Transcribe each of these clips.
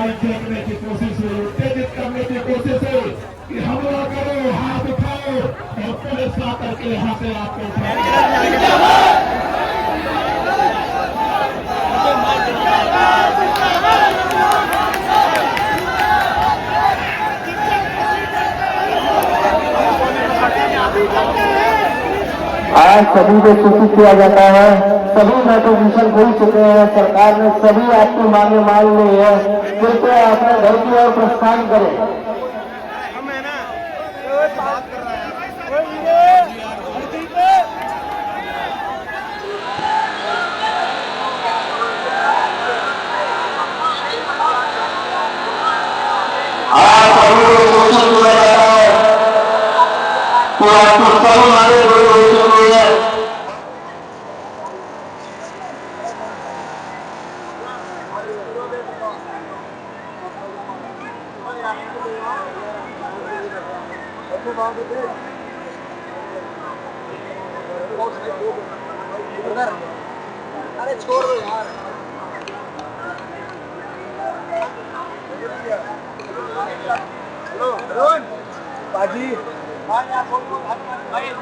Mic फेंकने की कोशिश हुई, उत्तेजित करने की कोशिश हुई कि हमला करो, हाथ उठाओ और पुलिस ला करके यहाँ से आपको आज सभी को सूचित किया जाता है, सभी नोटिफिकेशन खुल चुके हैं, सरकार ने सभी आपकी मांगे मान ली है। कृपया अपने घर की ओर प्रस्थान करें। आज सभी को सूचित किया जाता है कि आपकी सभी मांगे पूरी हो चुकी है। अरे छोड़ दो यार। हेलो अरुण बाजी भाई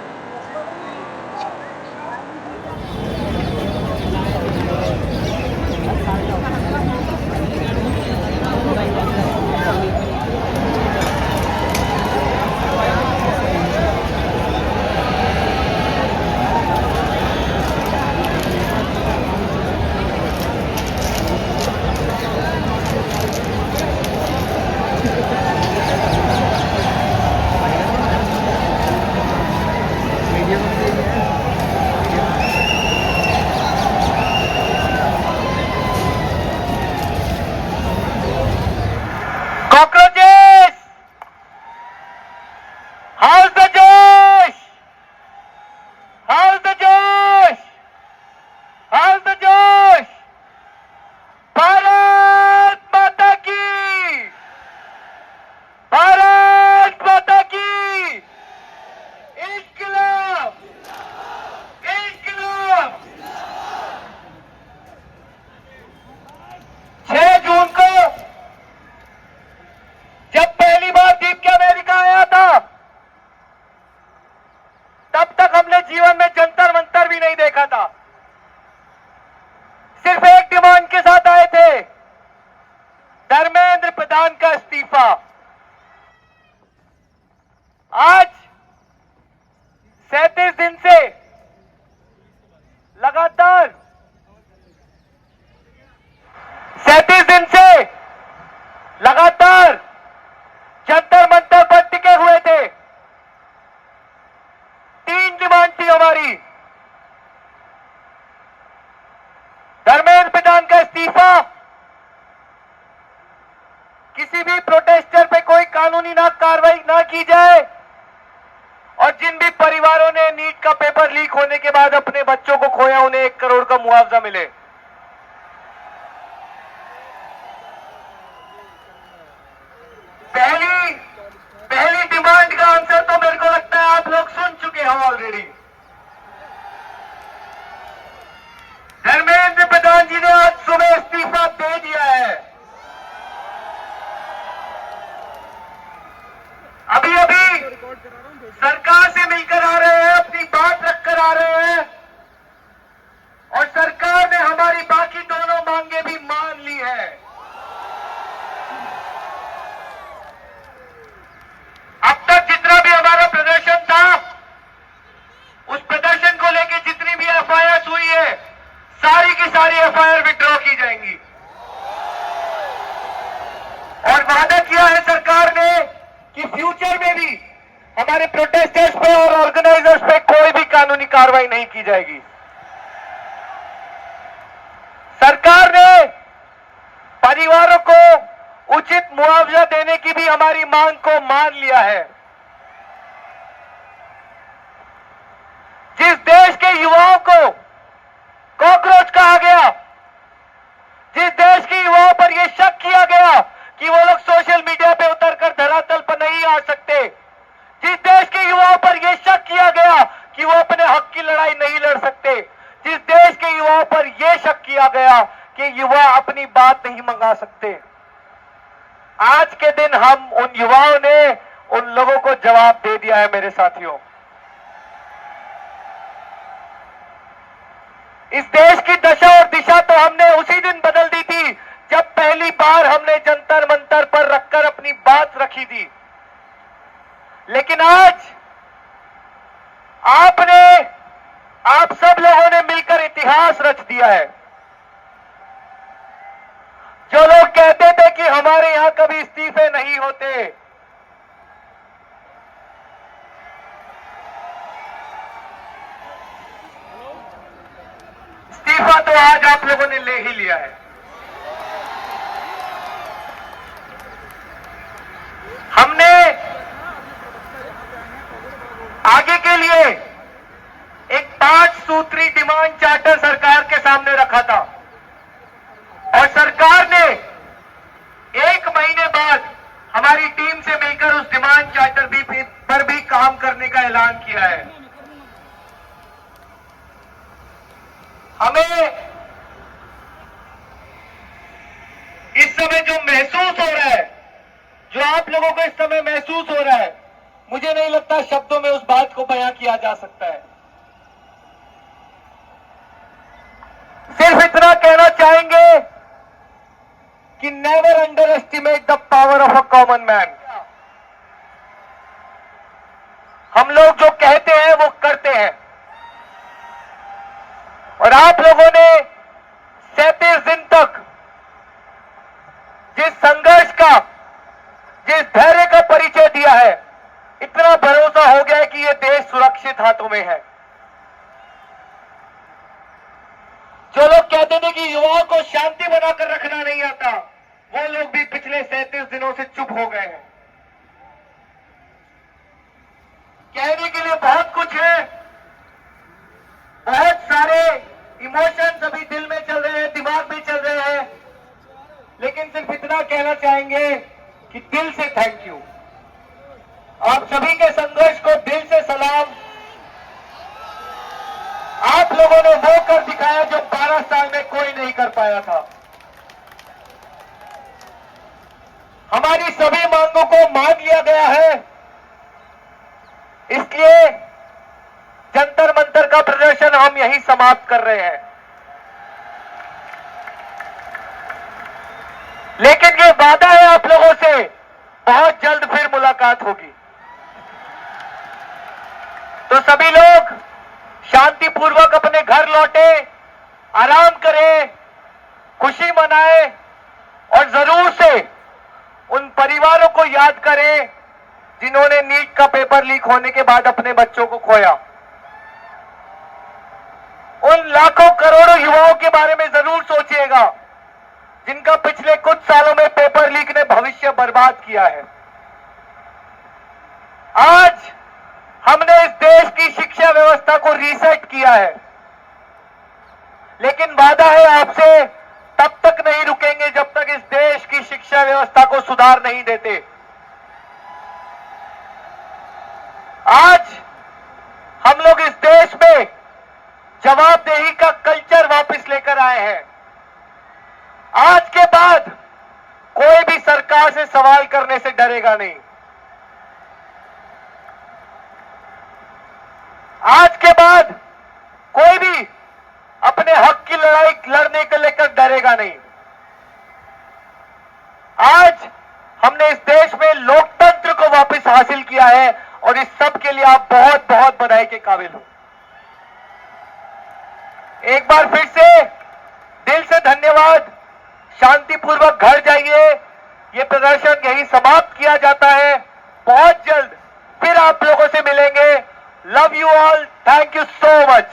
cockroaches! How's the Josh? How's the Josh? How's the Josh? Bharat माता की! भारत माता की! इंकलाब! इंकलाब! 6 जून को जब पहली बार दीप अमेरिका आया था, तब तक हमने जीवन में जंतर मंतर भी नहीं देखा था। सिर्फ एक डिमांड के साथ आए थे, धर्मेंद्र प्रधान का इस्तीफा। आज 37 दिन से लगातार 37 दिन से लगातार जंतर मंतर पर टिके हुए थे। 3 डिमांड थी हमारी, धर्मेंद्र प्रधान का इस्तीफा, किसी भी प्रोटेस्टर पे कोई कानूनी कार्रवाई ना की जाए, और जिन भी परिवारों ने नीट का पेपर लीक होने के बाद अपने बच्चों को खोया, उन्हें 1 करोड़ का मुआवजा मिले। पहली डिमांड का आंसर तो मेरे को लगता है आप लोग सुन चुके हो ऑलरेडी। धर्मेंद्र प्रधान जी ने आज सुबह इस्तीफा दे दिया है। अभी सरकार से मिलकर आ रहे हैं, अपनी बात रखकर आ रहे हैं, और सरकार ने हमारी बाकी दोनों मांगे भी मान ली है। अब तक जितना भी हमारा प्रदर्शन था, उस प्रदर्शन को लेकर जितनी भी एफआईआर हुई है, सारी की सारी एफआईआर विड्रॉ की जाएंगी। और वादा किया है सरकार ने कि फ्यूचर में भी हमारे प्रोटेस्टर्स पे और ऑर्गेनाइजर्स पे कोई भी कानूनी कार्रवाई नहीं की जाएगी। सरकार ने परिवारों को उचित मुआवजा देने की भी हमारी मांग को मान लिया है। जिस देश के युवाओं को कॉकरोच कहा गया, जिस देश के युवाओं पर यह शक किया गया कि वो लोग सोशल मीडिया पे उतरकर धरातल पर नहीं आ सकते, जिस देश के युवाओं पर यह शक किया गया कि वो अपने हक की लड़ाई नहीं लड़ सकते, जिस देश के युवाओं पर यह शक किया गया कि युवा अपनी बात नहीं मंगा सकते, आज के दिन हम उन युवाओं ने उन लोगों को जवाब दे दिया है मेरे साथियों। इस देश की दशा और दिशा तो हमने उसी दिन बदल दी थी जब पहली बार हमने जंतर मंतर पर रखकर अपनी बात रखी थी। लेकिन आज आप सब लोगों ने मिलकर इतिहास रच दिया है। जो लोग कहते थे कि हमारे यहां कभी इस्तीफे नहीं होते, इस्तीफा तो आज आप लोगों ने ले ही लिया है। हमने आगे के लिए एक 5 सूत्री डिमांड चार्टर सरकार के सामने रखा था और सरकार ने 1 महीने बाद हमारी टीम से मिलकर उस डिमांड चार्टर पर भी काम करने का ऐलान किया है। हमें इस समय जो महसूस हो रहा है, जो आप लोगों को इस समय महसूस हो रहा है, मुझे नहीं लगता शब्दों में उस बात को बयां किया जा सकता है। सिर्फ इतना कहना चाहेंगे कि never under estimate the power of a common man. हम लोग जो कहते हैं वो करते हैं और आप लोगों ने 37 दिन तक जिस संघर्ष का, जिस धैर्य का परिचय दिया है, इतना भरोसा हो गया है कि यह देश सुरक्षित हाथों में है। जो लोग कहते थे कि युवाओं को शांति बनाकर रखना नहीं आता, वो लोग भी पिछले 37 दिनों से चुप हो गए हैं। कहने के लिए बहुत कुछ है, बहुत सारे इमोशंस अभी दिल में चल रहे हैं, दिमाग में चल रहे हैं, लेकिन सिर्फ इतना कहना चाहेंगे कि दिल से थैंक यू। आप सभी के संघर्ष को दिल से सलाम। आप लोगों ने वो कर दिखाया जो 12 साल में कोई नहीं कर पाया था। हमारी सभी मांगों को मान लिया गया है, इसलिए जंतर मंतर का प्रदर्शन हम यहीं समाप्त कर रहे हैं। लेकिन ये वादा है आप लोगों से, बहुत जल्द फिर मुलाकात होगी। तो सभी लोग शांतिपूर्वक अपने घर लौटे, आराम करें, खुशी मनाएं और जरूर से उन परिवारों को याद करें जिन्होंने नीट का पेपर लीक होने के बाद अपने बच्चों को खोया। उन लाखों करोड़ों युवाओं के बारे में जरूर सोचिएगा जिनका पिछले कुछ सालों में पेपर लीक ने भविष्य बर्बाद किया है। आज हमने इस देश की शिक्षा व्यवस्था को रीसेट किया है, लेकिन वादा है आपसे, तब तक नहीं रुकेंगे जब तक इस देश की शिक्षा व्यवस्था को सुधार नहीं देते। आज हम लोग इस देश में जवाबदेही का कल्चर वापस लेकर आए हैं। आज के बाद कोई भी सरकार से सवाल करने से डरेगा नहीं। आज के बाद कोई भी अपने हक की लड़ाई लड़ने को लेकर डरेगा नहीं। आज हमने इस देश में लोकतंत्र को वापस हासिल किया है और इस सब के लिए आप बहुत बहुत बधाई के काबिल हो। एक बार फिर से दिल से धन्यवाद। शांतिपूर्वक घर जाइए। ये प्रदर्शन यहीं समाप्त किया जाता है। बहुत जल्द फिर आप लोगों से मिलेंगे। Love you all. Thank you so much.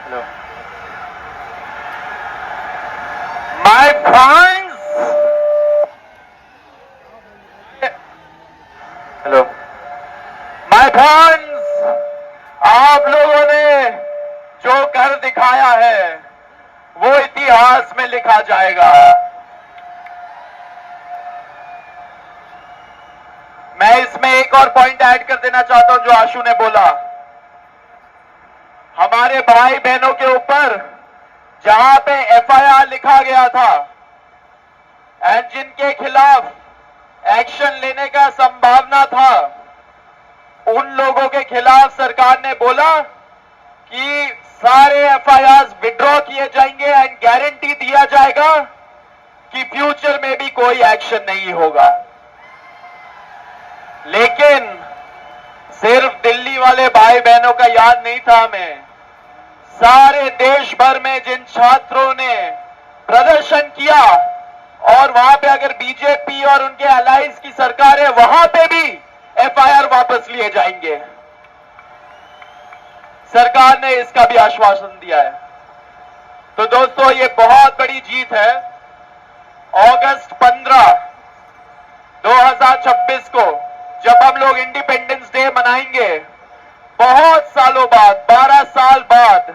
Hello my friends. Hello my friends, आप लोगों ने जो कर दिखाया है वो इतिहास में लिखा जाएगा। मैं इसमें एक और पॉइंट ऐड कर देना चाहता हूं जो आशु ने बोला। हम हमारे भाई बहनों के ऊपर जहां पे एफआईआर लिखा गया था एंड जिनके खिलाफ एक्शन लेने का संभावना था, उन लोगों के खिलाफ सरकार ने बोला कि सारे एफआईआर विड्रॉ किए जाएंगे एंड गारंटी दिया जाएगा कि फ्यूचर में भी कोई एक्शन नहीं होगा। लेकिन सिर्फ दिल्ली वाले भाई बहनों का याद नहीं था हमें, सारे देश भर में जिन छात्रों ने प्रदर्शन किया और वहां पे अगर बीजेपी और उनके अलायंस की सरकार है, वहां पे भी एफआईआर वापस लिए जाएंगे। सरकार ने इसका भी आश्वासन दिया है। तो दोस्तों, ये बहुत बड़ी जीत है। अगस्त 15, 2026 को जब हम लोग इंडिपेंडेंस डे मनाएंगे, बहुत सालों बाद, 12 साल बाद,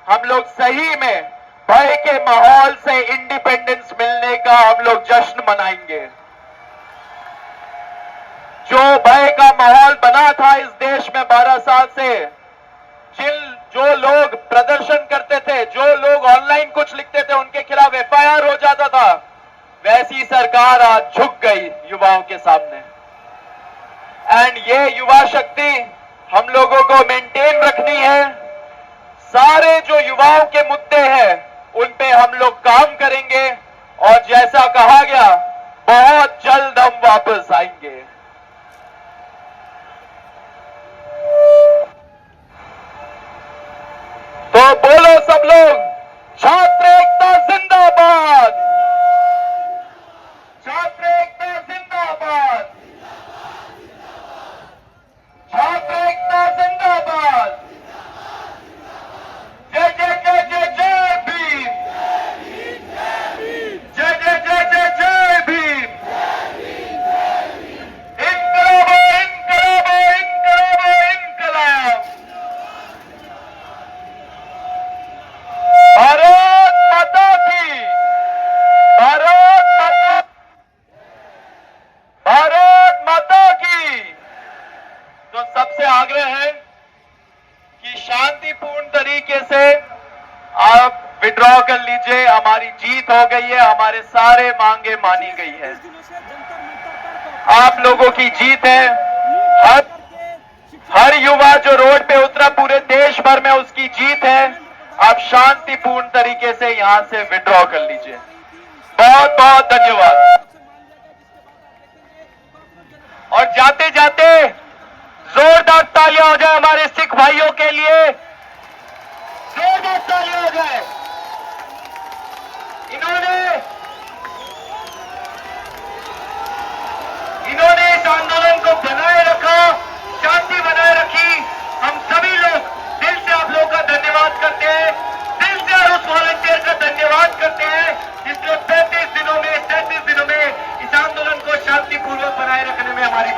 हम लोग सही में भय के माहौल से इंडिपेंडेंस मिलने का हम लोग जश्न मनाएंगे। जो भय का माहौल बना था इस देश में 12 साल से, जो लोग प्रदर्शन करते थे, जो लोग ऑनलाइन कुछ लिखते थे, उनके खिलाफ एफआईआर हो जाता था, वैसी सरकार आज झुक गई युवाओं के सामने। एंड ये युवा शक्ति हम लोगों को मेंटेन रखनी है। सारे जो युवाओं के मुद्दे हैं उन पे हम लोग काम करेंगे और जैसा कहा गया, बहुत जल्द हम वापस आएंगे। तो बोलो सब लोग, छात्र एकता जिंदाबाद, छात्र एकता जिंदाबाद, छात्र एकता जिंदाबाद। जय जय जय जय जय भीम, जय जय जय जय जय भीम। इनकलाब इनकलाब इनकलाब इनकलाब। भारत माता की, भारत माता, भारत माता की। तो सबसे आग्रह है कि शांतिपूर्ण तरीके से आप विड्रॉ कर लीजिए। हमारी जीत हो गई है, हमारे सारे मांगे मानी गई है। आप लोगों की जीत है। हर युवा जो रोड पे उतरा पूरे देश भर में, उसकी जीत है। आप शांतिपूर्ण तरीके से यहां से विड्रॉ कर लीजिए। बहुत बहुत धन्यवाद। और जाते जाते जोरदार तालियां हो जाए हमारे सिख भाइयों के लिए, जोरदार तालियां हो जाए। इन्होंने इस आंदोलन को बनाए रखा, शांति बनाए रखी। हम सभी लोग दिल से आप लोगों का धन्यवाद करते हैं, दिल से और उस वॉलंटियर का धन्यवाद करते हैं जिसने 35 दिनों में इस आंदोलन को शांतिपूर्वक बनाए रखने में हमारी